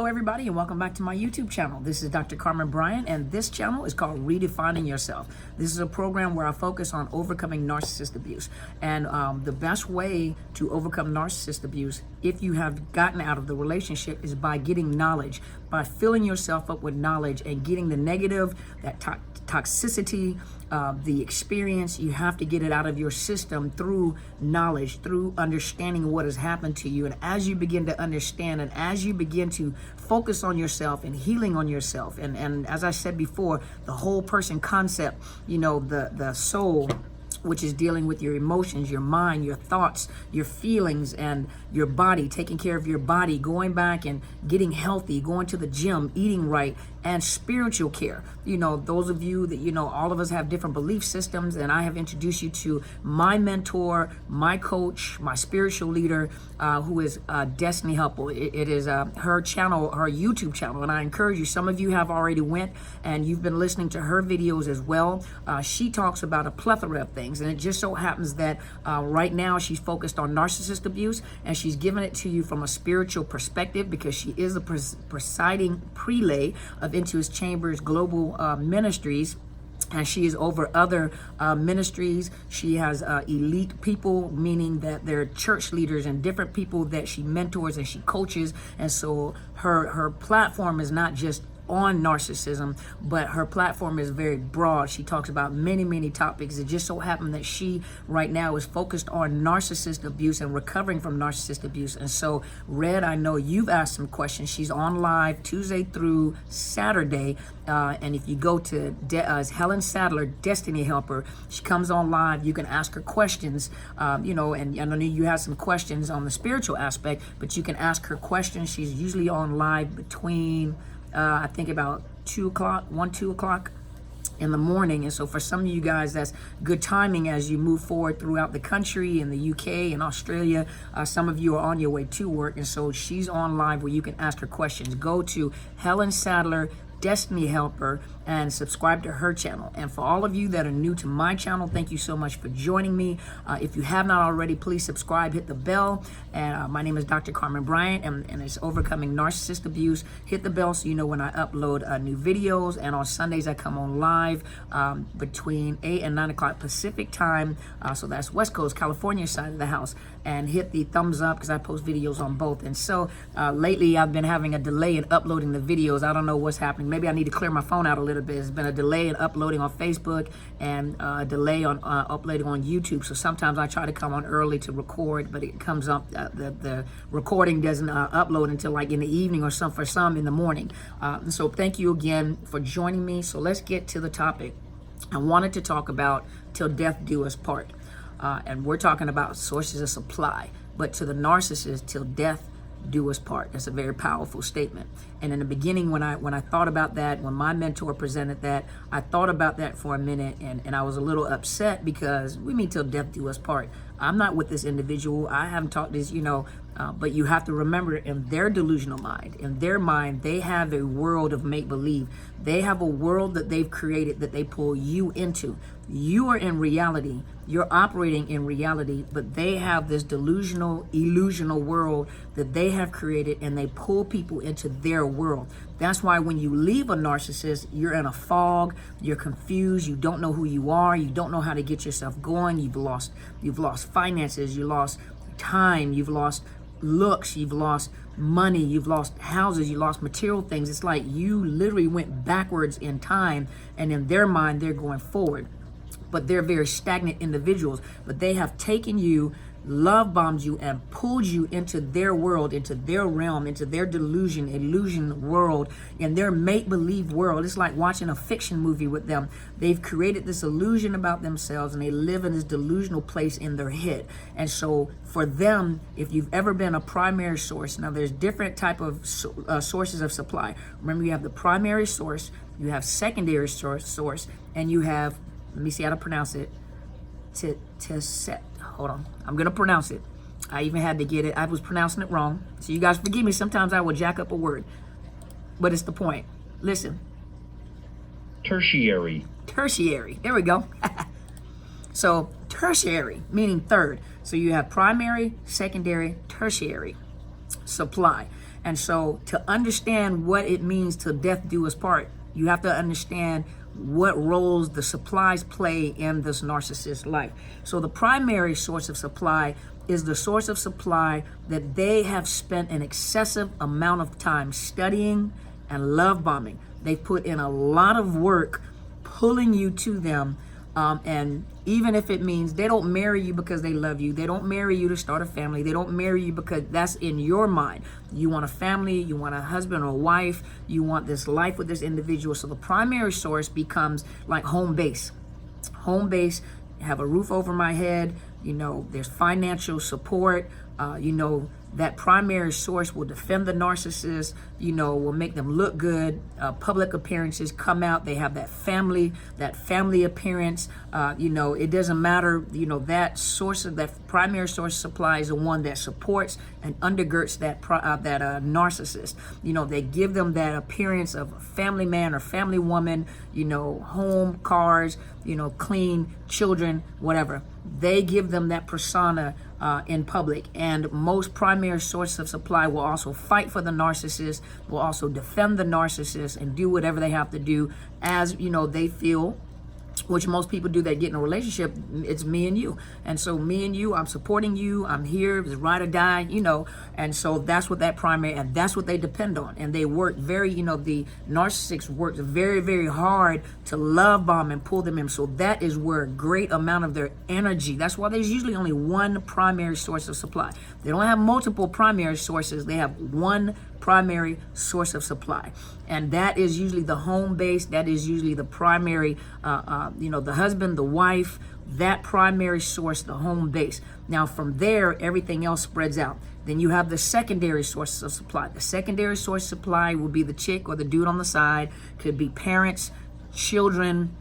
Hello everybody and welcome back to my YouTube channel. This is Dr. Carmen Bryant and this channel is called Redefining Yourself. This is a program where I focus on overcoming narcissist abuse. And the best way to overcome narcissist abuse, if you have gotten out of the relationship, is by getting knowledge, by filling yourself up with knowledge and getting the negative, that toxicity, the experience. You have to get it out of your system through knowledge, through understanding what has happened to you. And as you begin to understand and as you begin to focus on yourself and healing on yourself, and as I said before, the whole person concept, you know, the soul, which is dealing with your emotions, your mind, your thoughts, your feelings, and your body, taking care of your body, going back and getting healthy, going to the gym, eating right, and spiritual care. You know, those of you that, you know, all of us have different belief systems, and I have introduced you to my mentor, my coach, my spiritual leader, who is Destiny Helper. It is her channel, her YouTube channel, and I encourage you, some of you have already went and you've been listening to her videos as well. She talks about a plethora of things, and it just so happens that right now she's focused on narcissist abuse, and she's given it to you from a spiritual perspective because she is the presiding prelate of Into His Chambers Global Ministries. And she is over other ministries. She has elite people, meaning that they're church leaders and different people that she mentors and she coaches. And so her platform is not just on narcissism, but her platform is very broad. She talks about many topics. It just so happened that she right now is focused on narcissist abuse and recovering from narcissist abuse. And so, Red, I know you've asked some questions. She's on live Tuesday through Saturday, and if you go to Helen Sadler, Destiny Helper, she comes on live. You can ask her questions, you know, and I know you have some questions on the spiritual aspect, but you can ask her questions. She's usually on live between I think about 2 o'clock in the morning. And so for some of you guys, that's good timing as you move forward throughout the country, in the UK and Australia. Some of you are on your way to work, and so she's on live where you can ask her questions. Go to Helen Sadler, Destiny Helper, and subscribe to her channel. And for all of you that are new to my channel, thank you so much for joining me. If you have not already, please subscribe, hit the bell. And my name is Dr. Carmen Bryant, and it's Overcoming Narcissist Abuse. Hit the bell so you know when I upload new videos. And on Sundays, I come on live between 8 and 9 o'clock Pacific time. So that's West Coast, California side of the house. And hit the thumbs up because I post videos on both. And so lately, I've been having a delay in uploading the videos. I don't know what's happening. Maybe I need to clear my phone out a little bit. There's been a delay in uploading on Facebook and a delay on uploading on YouTube. So sometimes I try to come on early to record, but it comes up, the recording doesn't upload until like in the evening or for some in the morning. So thank you again for joining me. So let's get to the topic. I wanted to talk about till death do us part. And we're talking about sources of supply, but to the narcissist, till death do us part. That's a very powerful statement. And in the beginning, when I thought about that, when my mentor presented that, I thought about that for a minute, and I was a little upset because we mean till death do us part. I'm not with this individual. I haven't talked this, you know, but you have to remember, in their delusional mind, in their mind, they have a world of make-believe. They have a world that they've created that they pull you into. You are in reality. You're operating in reality, but they have this delusional, illusional world that they have created, and they pull people into their world. That's why when you leave a narcissist, you're in a fog, you're confused, you don't know who you are, you don't know how to get yourself going, you've lost finances, you lost time, you've lost looks, you've lost money, you've lost houses, you lost material things. It's like you literally went backwards in time, and in their mind, they're going forward. But they're very stagnant individuals, but they have taken you, love bombed you, and pulled you into their world, into their realm, into their illusion world, in their make-believe world. It's like watching a fiction movie with them. They've created this illusion about themselves, and they live in this delusional place in their head. And so for them, if you've ever been a primary source, now there's different type of sources of supply. Remember, you have the primary source, you have secondary source, and you have, let me see how to pronounce it, hold on, I'm gonna pronounce it. I even had to get it, I was pronouncing it wrong. So you guys forgive me, sometimes I will jack up a word, but it's the point. Listen. Tertiary. Tertiary, there we go. So tertiary, meaning third. So you have primary, secondary, tertiary supply. And so to understand what it means till death do us part, you have to understand what roles the supplies play in this narcissist's life. So the primary source of supply is the source of supply that they have spent an excessive amount of time studying and love bombing. They've put in a lot of work pulling you to them. And even if it means they don't marry you because they love you, they don't marry you to start a family, they don't marry you because that's in your mind. You want a family, you want a husband or a wife, you want this life with this individual. So the primary source becomes like home base. Home base, have a roof over my head, there's financial support, that primary source will defend the narcissist, will make them look good. Public appearances come out. They have that family appearance. It doesn't matter, that primary source of supply is the one that supports and undergirds that narcissist. They give them that appearance of a family man or family woman, home, cars, clean, children, whatever. They give them that persona in public, and most primary sources of supply will also fight for the narcissist, will also defend the narcissist, and do whatever they have to do as they feel, which most people do that get in a relationship. It's me and you, and so me and you, I'm supporting you, I'm here, it's ride or die, and so that's what that primary, and that's what they depend on. And they work very, the narcissist works very, very hard to love bomb and pull them in. So that is where a great amount of their energy, that's why there's usually only one primary source of supply. They don't have multiple primary sources, they have one primary source of supply, and that is usually the home base. That is usually the primary, the husband, the wife, that primary source, the home base. Now from there, everything else spreads out. Then you have the secondary sources of supply. The secondary source of supply will be the chick or the dude on the side. Could be parents, children,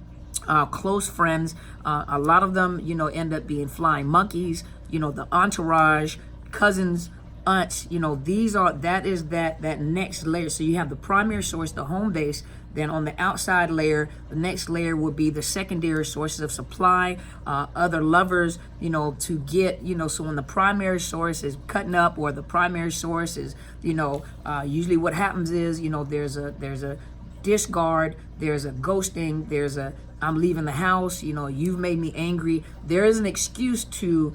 close friends. A lot of them, end up being flying monkeys. The entourage, cousins, aunts, that is that next layer. So you have the primary source, the home base. Then on the outside layer, the next layer would be the secondary sources of supply, other lovers, to get, so when the primary source is cutting up, or the primary source is, usually what happens is, there's a discard, there's a ghosting, there's a I'm leaving the house, you've made me angry. There is an excuse to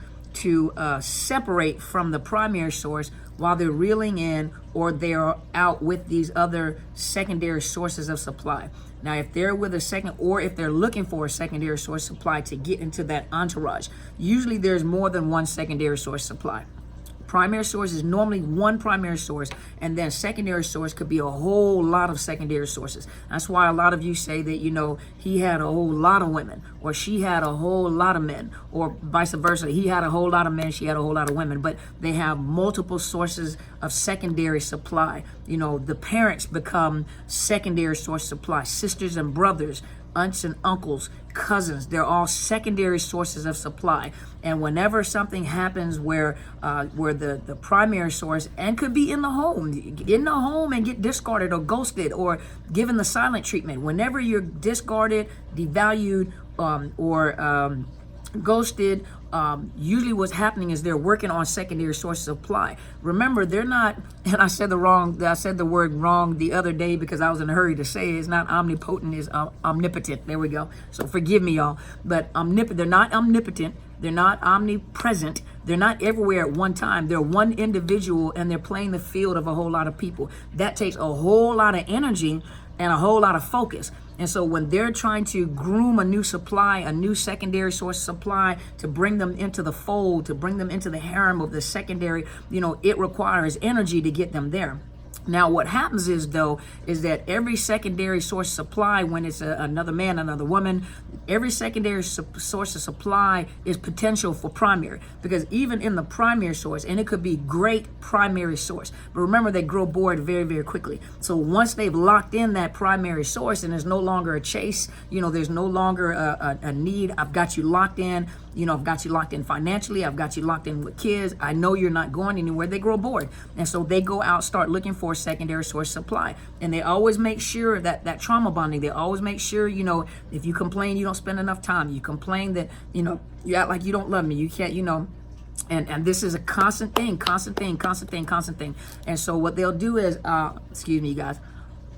separate from the primary source while they're reeling in, or they're out with these other secondary sources of supply. Now, if they're with a second, or if they're looking for a secondary source supply to get into that entourage, usually there's more than one secondary source supply. Primary source is normally one primary source, and then secondary source could be a whole lot of secondary sources. That's why a lot of you say that, he had a whole lot of women, or she had a whole lot of men, or vice versa. He had a whole lot of men, she had a whole lot of women, but they have multiple sources of secondary supply. The parents become secondary source supply, sisters and brothers, aunts and uncles, cousins, they're all secondary sources of supply. And whenever something happens where the primary source, and could be in the home and get discarded or ghosted or given the silent treatment, whenever you're discarded, devalued, or ghosted, usually what's happening is they're working on secondary sources of supply. Remember, they're not, and I said the word wrong the other day because I was in a hurry to say it. It's not omnipotent, it's omnipotent. There we go. So forgive me, y'all. But they're not omnipotent, they're not omnipresent, they're not everywhere at one time. They're one individual, and they're playing the field of a whole lot of people. That takes a whole lot of energy and a whole lot of focus. And so when they're trying to groom a new supply, a new secondary source supply, to bring them into the fold, to bring them into the harem of the secondary, it requires energy to get them there. Now, what happens is that every secondary source supply, when it's another man, another woman, every secondary source of supply is potential for primary, because even in the primary source, and it could be great primary source, but remember, they grow bored very, very quickly. So once they've locked in that primary source, and there's no longer a chase, there's no longer a need. I've got you locked in. I've got you locked in financially. I've got you locked in with kids. I know you're not going anywhere. They grow bored. And so they go out, start looking for secondary source supply. And they always make sure that trauma bonding, they always make sure, if you complain, you don't spend enough time. You complain that, you act like you don't love me. You can't, And this is a constant thing. And so what they'll do is, excuse me, you guys,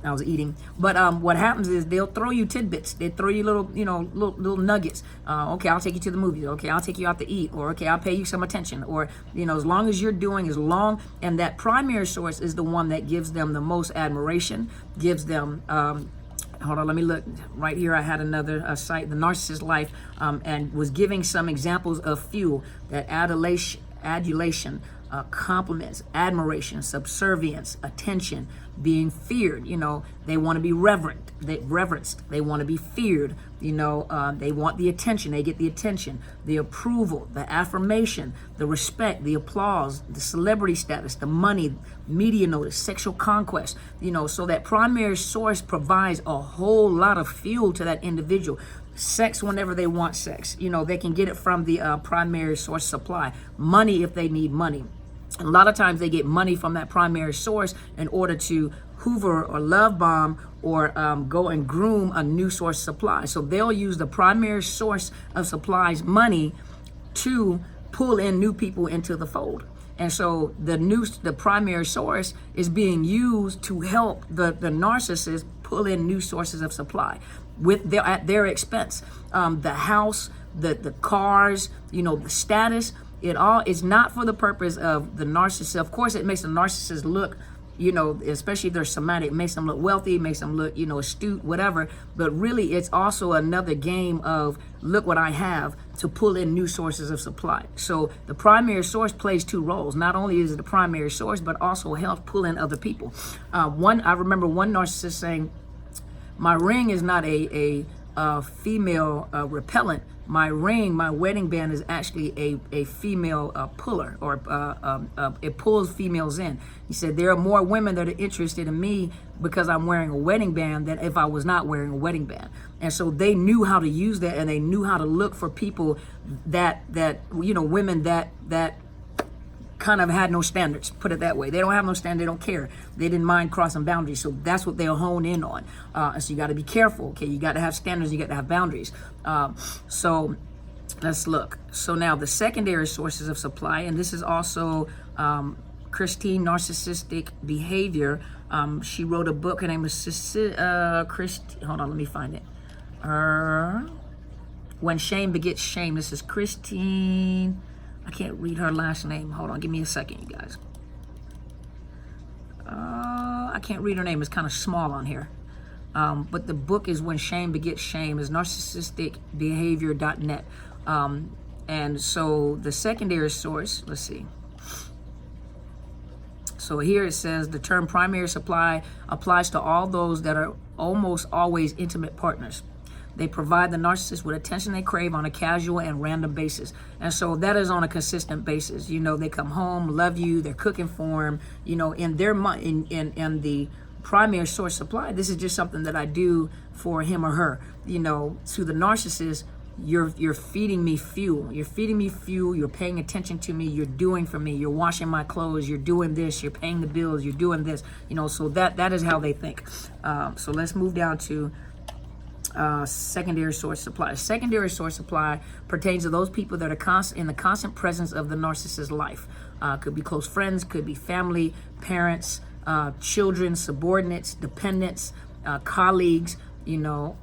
I was eating. But what happens is they'll throw you tidbits. They throw you little, little nuggets. Okay, I'll take you to the movies. Okay, I'll take you out to eat. Or okay, I'll pay you some attention. Or, as long as you're doing, and that primary source is the one that gives them the most admiration, gives them, hold on, let me look. Right here, I had another site, The Narcissist Life, and was giving some examples of fuel, that adulation, compliments, admiration, subservience, attention, being feared. They want to be reverenced. They want to be feared. They want the attention. They get the attention, the approval, the affirmation, the respect, the applause, the celebrity status, the money, media notice, sexual conquest. So that primary source provides a whole lot of fuel to that individual. Sex whenever they want sex. They can get it from the primary source supply. Money if they need money. A lot of times they get money from that primary source in order to hoover or love bomb or go and groom a new source supply. So they'll use the primary source of supplies money to pull in new people into the fold. And so the primary source is being used to help the narcissist pull in new sources of supply at their expense. The house, the cars, the status. It all is not for the purpose of the narcissist. Of course, it makes the narcissist look, especially if they're somatic, it makes them look wealthy, makes them look, astute, whatever. But really, it's also another game of look what I have to pull in new sources of supply. So the primary source plays two roles. Not only is it the primary source, but also helps pull in other people. I remember one narcissist saying, "My ring is not a female repellent. My ring, my wedding band is actually a female puller, or it pulls females in." He said, "There are more women that are interested in me because I'm wearing a wedding band than if I was not wearing a wedding band." And so they knew how to use that, and they knew how to look for people that women that kind of had no standards, put it that way. They don't have no standard, they don't care. They didn't mind crossing boundaries. So that's what they'll hone in on. So you got to be careful, okay? You got to have standards, you got to have boundaries. So let's look. So now the secondary sources of supply, and this is also Christine, Narcissistic Behavior. She wrote a book, her name is hold on, let me find it. When Shame Begets Shame. This is Christine. I can't read her last name. Hold on, give me a second, you guys. I can't read her name. It's kind of small on here. But the book is When Shame Begets Shame. Is narcissisticbehavior.net. And so the secondary source, let's see. So here it says the term primary supply applies to all those that are almost always intimate partners. They provide the narcissist with attention they crave on a casual and random basis. And so that is on a consistent basis. They come home, love you, they're cooking for them, in their mind, in the primary source supply. This is just something that I do for him or her. To the narcissist, you're feeding me fuel. You're feeding me fuel. You're paying attention to me. You're doing for me. You're washing my clothes. You're doing this. You're paying the bills. You're doing this. So that is how they think. So let's move down to secondary source supply. Secondary source supply pertains to those people that are in the constant presence of the narcissist's life. Could be close friends, could be family, parents, children, subordinates, dependents, colleagues,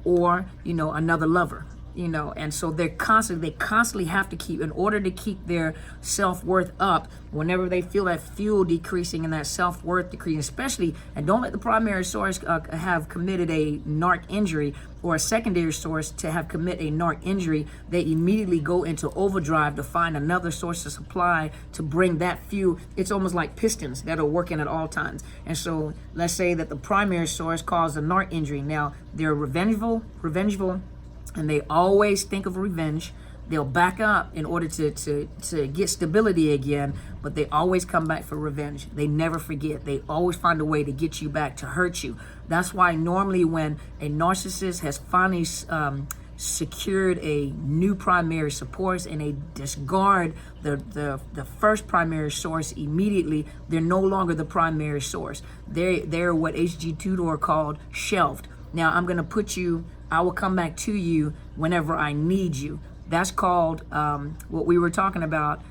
or another lover. And so they constantly have to keep, in order to keep their self-worth up, whenever they feel that fuel decreasing and that self-worth decreasing, especially, and don't let the primary source have committed a narc injury, or a secondary source to have commit a narc injury. They immediately go into overdrive to find another source of supply to bring that fuel. It's almost like pistons that are working at all times. And so let's say that the primary source caused a narc injury. Now they're revengeful, and they always think of revenge. They'll back up in order to get stability again, but they always come back for revenge. They never forget. They always find a way to get you back, to hurt you. That's why normally when a narcissist has finally secured a new primary support and they discard the first primary source immediately, they're no longer the primary source. They're what H.G. Tudor called shelved. Now I'm going to put you, I will come back to you whenever I need you. That's called what we were talking about,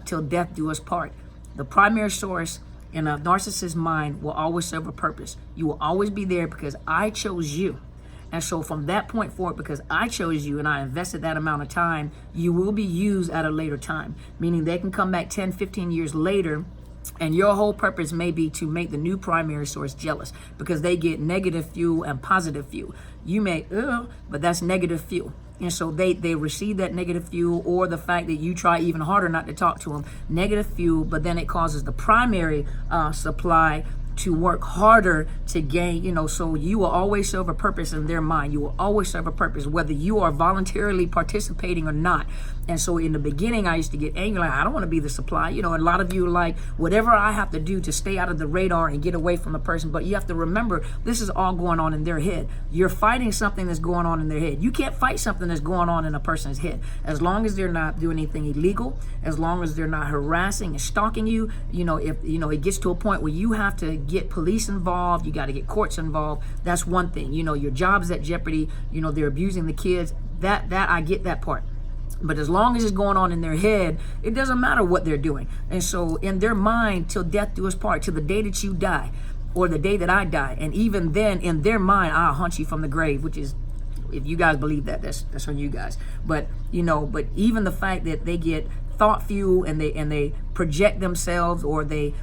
till death do us part. The primary source in a narcissist's mind will always serve a purpose. You will always be there because I chose you. And so from that point forward, because I chose you and I invested that amount of time, you will be used at a later time. Meaning they can come back 10, 15 years later, and your whole purpose may be to make the new primary source jealous because they get negative fuel and positive fuel. You may, but that's negative fuel. And so they receive that negative fuel, or the fact that you try even harder not to talk to them, negative fuel, but then it causes the primary supply to work harder to gain, so you will always serve a purpose in their mind. You will always serve a purpose, whether you are voluntarily participating or not. And so in the beginning, I used to get angry, like, I don't want to be the supply. And a lot of you are like, whatever I have to do to stay out of the radar and get away from the person. But you have to remember, this is all going on in their head. You're fighting something that's going on in their head. You can't fight something that's going on in a person's head. As long as they're not doing anything illegal, as long as they're not harassing and stalking you, if it gets to a point where you have to get police involved, you got to get courts involved. That's one thing. Your job's at jeopardy. They're abusing the kids. That I get that part. But as long as it's going on in their head, it doesn't matter what they're doing. And so in their mind, till death do us part, till the day that you die, or the day that I die. And even then, in their mind, I'll hunt you from the grave, which is, if you guys believe that, that's on you guys. But but even the fact that they get thought fuel and they project themselves, or they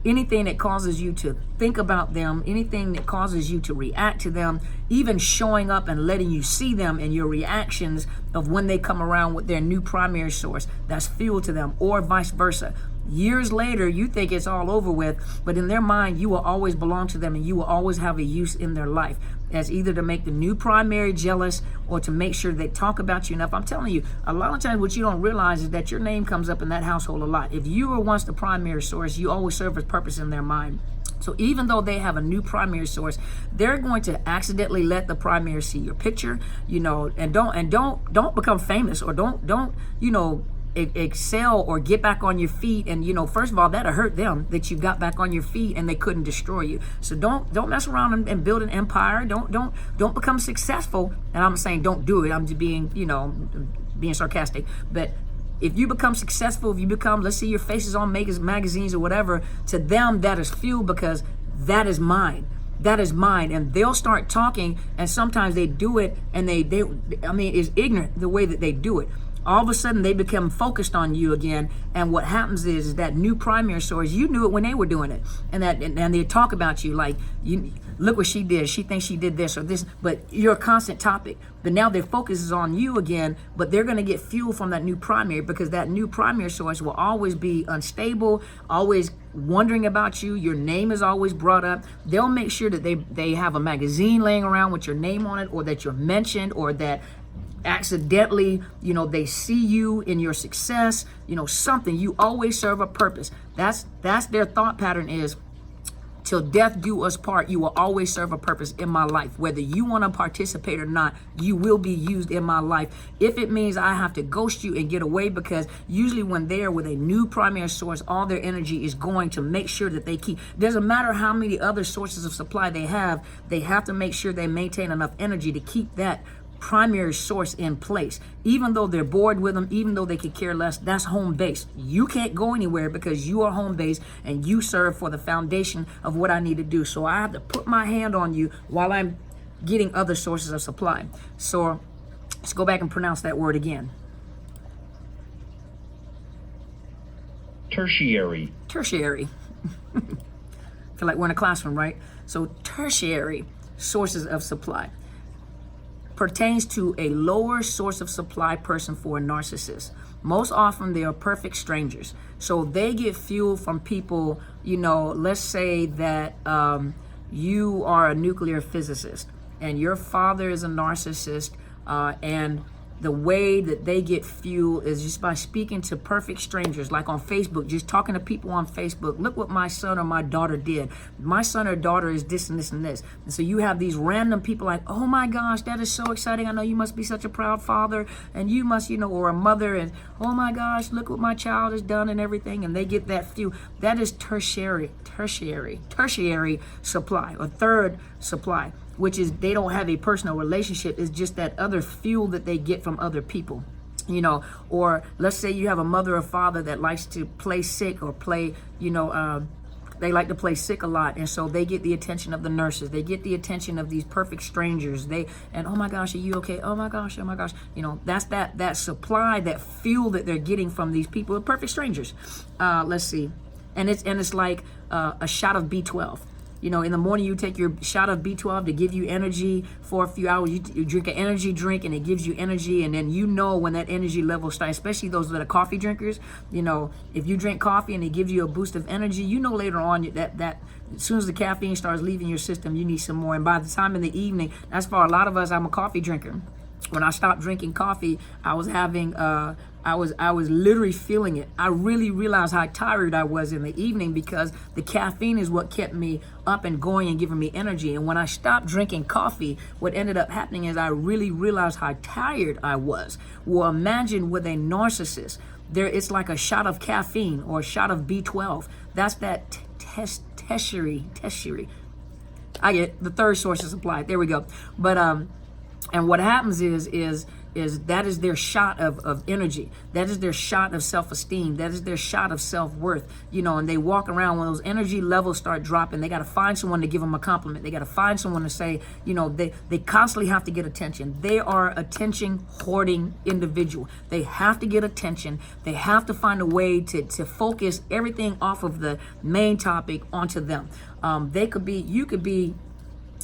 anything that causes you to think about them, anything that causes you to react to them, even showing up and letting you see them and your reactions of when they come around with their new primary source, that's fuel to them, or vice versa. Years later, you think it's all over with, but in their mind, you will always belong to them and you will always have a use in their life, as either to make the new primary jealous or to make sure they talk about you enough. I'm telling you, a lot of times what you don't realize is that your name comes up in that household a lot. If you were once the primary source, you always serve a purpose in their mind. So even though they have a new primary source, they're going to accidentally let the primary see your picture, and don't become famous, or don't excel or get back on your feet. And first of all, that'll hurt them that you got back on your feet and they couldn't destroy you. So don't mess around and build an empire. Don't become successful. And I'm saying don't do it. I'm just being being sarcastic. But if you become successful, if you become, let's see your faces on magazines or whatever, to them that is fuel, because that is mine. That is mine. And they'll start talking, and sometimes they do it, and it's ignorant the way that they do it. All of a sudden they become focused on you again, and what happens is that new primary source, you knew it when they were doing it, and they talk about you like, look what she did, she thinks she did this or this, but you're a constant topic. But now their focus is on you again, but they're going to get fuel from that new primary, because that new primary source will always be unstable, always wondering about you. Your name is always brought up. They'll make sure that they have a magazine laying around with your name on it, or that you're mentioned, or that accidentally they see you in your success, something. You always serve a purpose. That's their thought pattern is, till death do us part, you will always serve a purpose in my life. Whether you want to participate or not, you will be used in my life. If it means I have to ghost you and get away, because usually when they're with a new primary source, all their energy is going to make sure that they keep, doesn't matter how many other sources of supply they have to make sure they maintain enough energy to keep that primary source in place. Even though they're bored with them, even though they could care less, that's home base. You can't go anywhere because you are home base and you serve for the foundation of what I need to do. So I have to put my hand on you while I'm getting other sources of supply. So let's go back and pronounce that word again. Tertiary. Tertiary. Feel like we're in a classroom, right? So tertiary sources of supply pertains to a lower source of supply person for a narcissist. Most often they are perfect strangers. So they get fuel from people, let's say that you are a nuclear physicist and your father is a narcissist, and the way that they get fuel is just by speaking to perfect strangers, like on Facebook, just talking to people on Facebook. Look what my son or my daughter did. My son or daughter is this and this and this. And so you have these random people like, oh my gosh, that is so exciting. I know you must be such a proud father, and you must, or a mother, and oh my gosh, look what my child has done and everything. And they get that fuel. That is tertiary supply, or third supply, which is they don't have a personal relationship. It's just that other fuel that they get from other people. Or let's say you have a mother or father that likes to play sick or play, they like to play sick a lot, and so they get the attention of the nurses. They get the attention of these perfect strangers. Oh my gosh, are you okay? Oh my gosh, oh my gosh. That's that supply, that fuel that they're getting from these people, perfect strangers. Let's see, and it's like a shot of B12. In the morning you take your shot of B12 to give you energy for a few hours. You drink an energy drink and it gives you energy, and then when that energy level starts, especially those that are coffee drinkers, if you drink coffee and it gives you a boost of energy, later on that as soon as the caffeine starts leaving your system, you need some more. And by the time in the evening, that's for a lot of us, I'm a coffee drinker. When I stopped drinking coffee, I was having I was literally feeling it. I really realized how tired I was in the evening because the caffeine is what kept me up and going and giving me energy. And when I stopped drinking coffee, what ended up happening is I really realized how tired I was. Well, imagine with a narcissist, it's like a shot of caffeine or a shot of B12. That's that tertiary. I get the third source of supply. There we go. But and what happens is that is their shot of energy. That is their shot of self-esteem. That is their shot of self-worth. And they walk around when those energy levels start dropping. They got to find someone to give them a compliment. They got to find someone to say, they constantly have to get attention. They are attention hoarding individual. They have to get attention. They have to find a way to focus everything off of the main topic onto them. You could be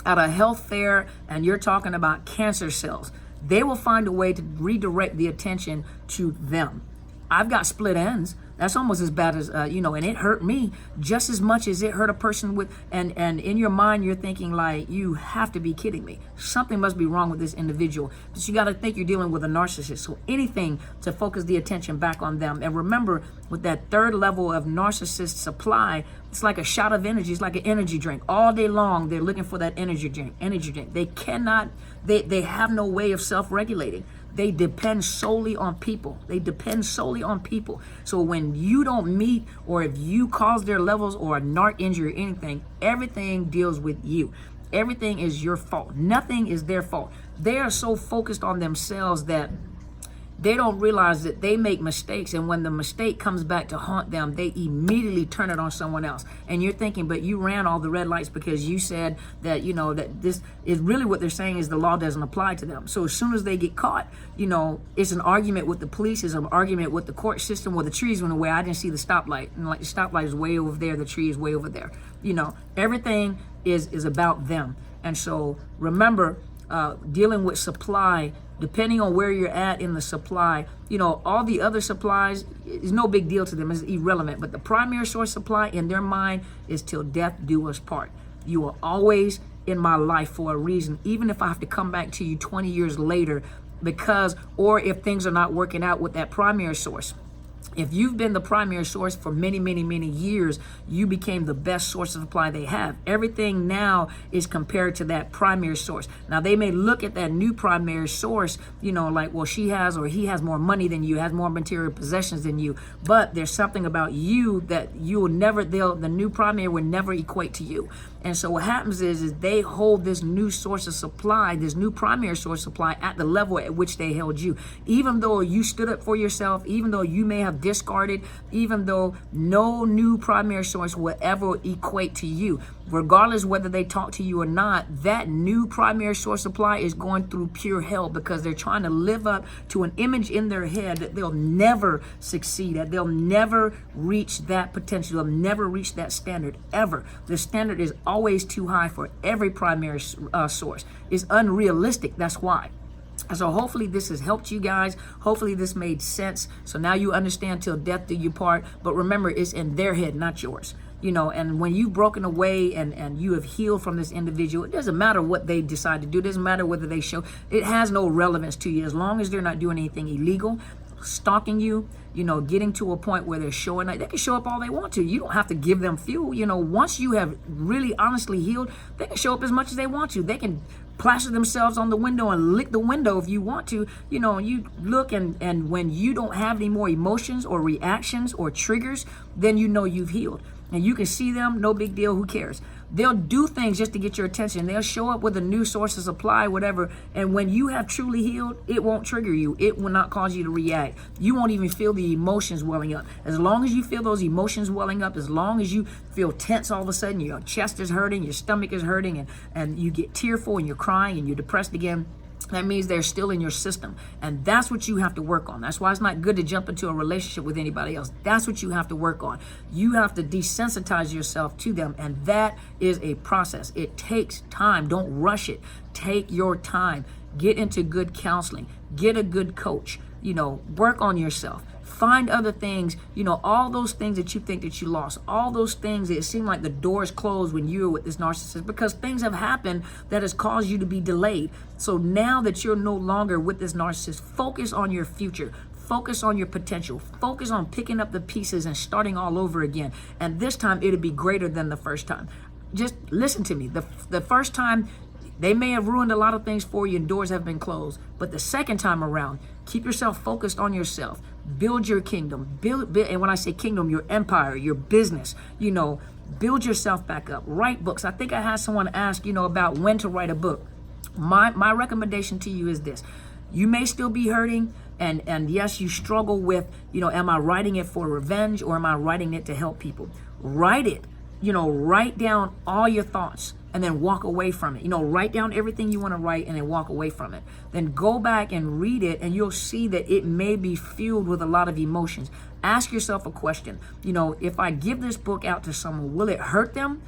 at a health fair and you're talking about cancer cells. They will find a way to redirect the attention to them. I've got split ends. That's almost as bad as, and it hurt me just as much as it hurt a person with, and in your mind, you're thinking like, you have to be kidding me. Something must be wrong with this individual. But you got to think you're dealing with a narcissist. So anything to focus the attention back on them. And remember, with that third level of narcissist supply, it's like a shot of energy. It's like an energy drink. All day long, they're looking for that energy drink. They have no way of self-regulating. They depend solely on people. So when you don't meet, or if you cause their levels or a narc injury or anything, everything deals with you. Everything is your fault. Nothing is their fault. They are so focused on themselves that they don't realize that they make mistakes, and when the mistake comes back to haunt them, they immediately turn it on someone else. And you're thinking, but you ran all the red lights because you said that, that this is really what they're saying is the law doesn't apply to them. So as soon as they get caught, it's an argument with the police, it's an argument with the court system, where the trees went away. I didn't see the stoplight, and like the stoplight is way over there, the tree is way over there. Everything is about them. And so remember, dealing with supply, depending on where you're at in the supply, all the other supplies is no big deal to them. It's irrelevant. But the primary source supply in their mind is till death do us part. You are always in my life for a reason, even if I have to come back to you 20 years later, or if things are not working out with that primary source. If you've been the primary source for many, many, many years, you became the best source of supply they have. Everything now is compared to that primary source. Now, they may look at that new primary source, like, well, she has or he has more money than you, has more material possessions than you. But there's something about you that the new primary will never equate to you. And so what happens is they hold this new source of supply, this new primary source of supply at the level at which they held you. Even though you stood up for yourself, even though you may have discarded, even though no new primary source will ever equate to you, regardless whether they talk to you or not, that new primary source supply is going through pure hell because they're trying to live up to an image in their head that they'll never succeed at. They'll never reach that potential. They'll never reach that standard ever. The standard is always too high for every primary source. It's unrealistic. That's why. So hopefully this has helped you guys. Hopefully this made sense. So now you understand till death do you part. But remember, it's in their head, not yours. And when you've broken away and you have healed from this individual, it doesn't matter what they decide to do. It doesn't matter whether they show. It has no relevance to you as long as they're not doing anything illegal, stalking you, getting to a point where they're showing up. They can show up all they want to. You don't have to give them fuel. Once you have really honestly healed, they can show up as much as they want to. They can plaster themselves on the window and lick the window if you want to, you look and when you don't have any more emotions or reactions or triggers, then you've healed. And you can see them, no big deal, who cares? They'll do things just to get your attention. They'll show up with a new source of supply, whatever. And when you have truly healed, it won't trigger you. It will not cause you to react. You won't even feel the emotions welling up. As long as you feel those emotions welling up, as long as you feel tense all of a sudden, your chest is hurting, your stomach is hurting, and you get tearful and you're crying and you're depressed again, that means they're still in your system. And that's what you have to work on. That's why it's not good to jump into a relationship with anybody else. That's what you have to work on. You have to desensitize yourself to them. And that is a process. It takes time. Don't rush it. Take your time. Get into good counseling. Get a good coach. Work on yourself. Find other things, all those things that you think that you lost, all those things that it seemed like the doors closed when you were with this narcissist, because things have happened that has caused you to be delayed. So now that you're no longer with this narcissist, focus on your future. Focus on your potential. Focus on picking up the pieces and starting all over again. And this time it'll be greater than the first time. Just listen to me. The first time, they may have ruined a lot of things for you and doors have been closed. But the second time around, keep yourself focused on yourself. Build your kingdom. Build, and when I say kingdom, your empire, your business, build yourself back up. Write books. I think I had someone ask, about when to write a book. My recommendation to you is this. You may still be hurting, and yes, you struggle with, am I writing it for revenge or am I writing it to help people? Write it. Write down all your thoughts and then walk away from it. Write down everything you want to write and then walk away from it. Then go back and read it and you'll see that it may be filled with a lot of emotions. Ask yourself a question. If I give this book out to someone, will it hurt them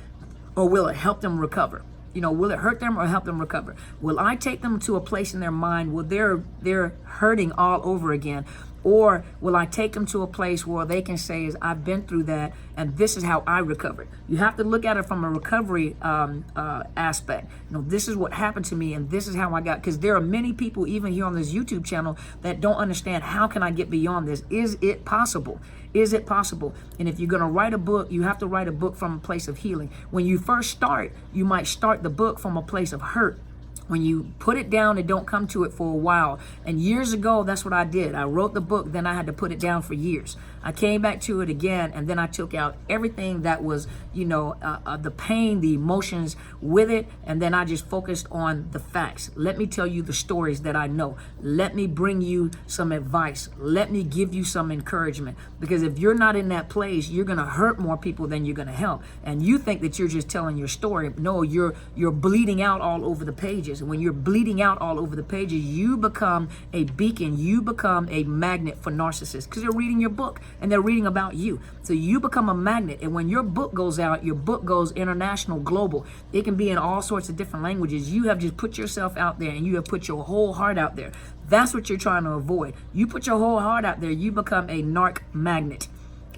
or will it help them recover? Will it hurt them or help them recover? Will I take them to a place in their mind where they're hurting all over again? Or will I take them to a place where they can say, I've been through that and this is how I recovered? You have to look at it from a recovery aspect. This is what happened to me and this is how I got, because there are many people even here on this YouTube channel that don't understand, how can I get beyond this? Is it possible? Is it possible? And if you're going to write a book, you have to write a book from a place of healing. When you first start, you might start the book from a place of hurt. When you put it down and don't come to it for a while. And years ago, that's what I did. I wrote the book, then I had to put it down for years. I came back to it again, and then I took out everything that was, the pain, the emotions with it, and then I just focused on the facts. Let me tell you the stories that I know. Let me bring you some advice. Let me give you some encouragement. Because if you're not in that place, you're going to hurt more people than you're going to help. And you think that you're just telling your story. No, you're bleeding out all over the pages. And when you're bleeding out all over the pages, you become a beacon. You become a magnet for narcissists because they're reading your book and they're reading about you. So you become a magnet. And when your book goes out, your book goes international, global. It can be in all sorts of different languages. You have just put yourself out there and you have put your whole heart out there. That's what you're trying to avoid. You put your whole heart out there, you become a narc magnet.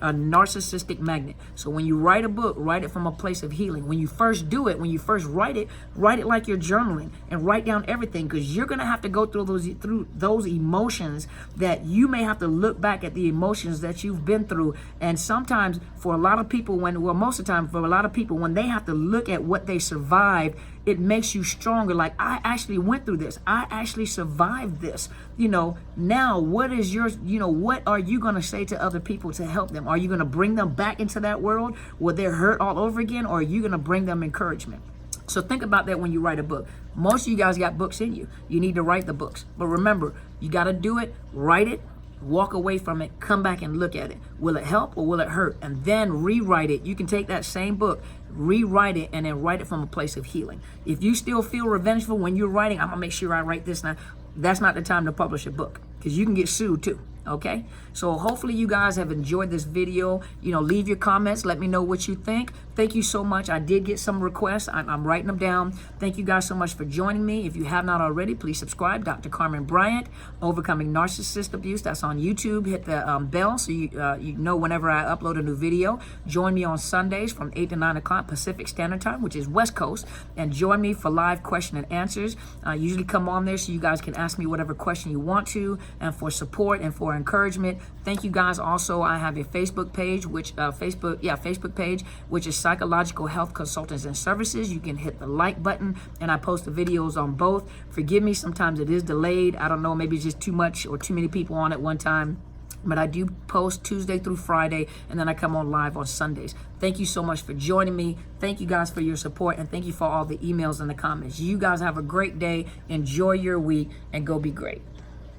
A narcissistic magnet. So when you write a book, write it from a place of healing. When you first do it, when you first write it like you're journaling and write down everything, because you're going to have to go through those emotions that you may have to look back at the emotions that you've been through. And sometimes for a lot of people, most of the time for a lot of people, when they have to look at what they survived, it makes you stronger. Like, I actually went through this. I actually survived this. Now what is yours? What are you going to say to other people to help them? Are you going to bring them back into that world where they're hurt all over again? Or are you going to bring them encouragement? So think about that when you write a book. Most of you guys got books in you. You need to write the books. But remember, you got to do it, write it, walk away from it, come back and look at it. Will it help or will it hurt? And then rewrite it. You can take that same book, rewrite it, and then write it from a place of healing. If you still feel revengeful when you're writing, I'm going to make sure I write this now. That's not the time to publish a book because you can get sued too. Okay, so hopefully you guys have enjoyed this video. Leave your comments. Let me know what you think. Thank you so much. I did get some requests. I'm writing them down. Thank you guys so much for joining me. If you have not already, please subscribe. Dr. Carmen Bryant, Overcoming Narcissist Abuse. That's on YouTube. Hit the bell so you know whenever I upload a new video. Join me on Sundays from 8 to 9 o'clock Pacific Standard Time, which is West Coast. And join me for live question and answers. I usually come on there so you guys can ask me whatever question you want to, and for support and for encouragement. Thank you guys. Also, I have a Facebook page, Facebook page, which is Psychological Health Consultants and Services. You can hit the like button, and I post the videos on both. Forgive me, sometimes it is delayed. I don't know, maybe it's just too much or too many people on at one time. But I do post Tuesday through Friday, and then I come on live on Sundays. Thank you so much for joining me. Thank you guys for your support, and thank you for all the emails and the comments. You guys have a great day. Enjoy your week, and go be great.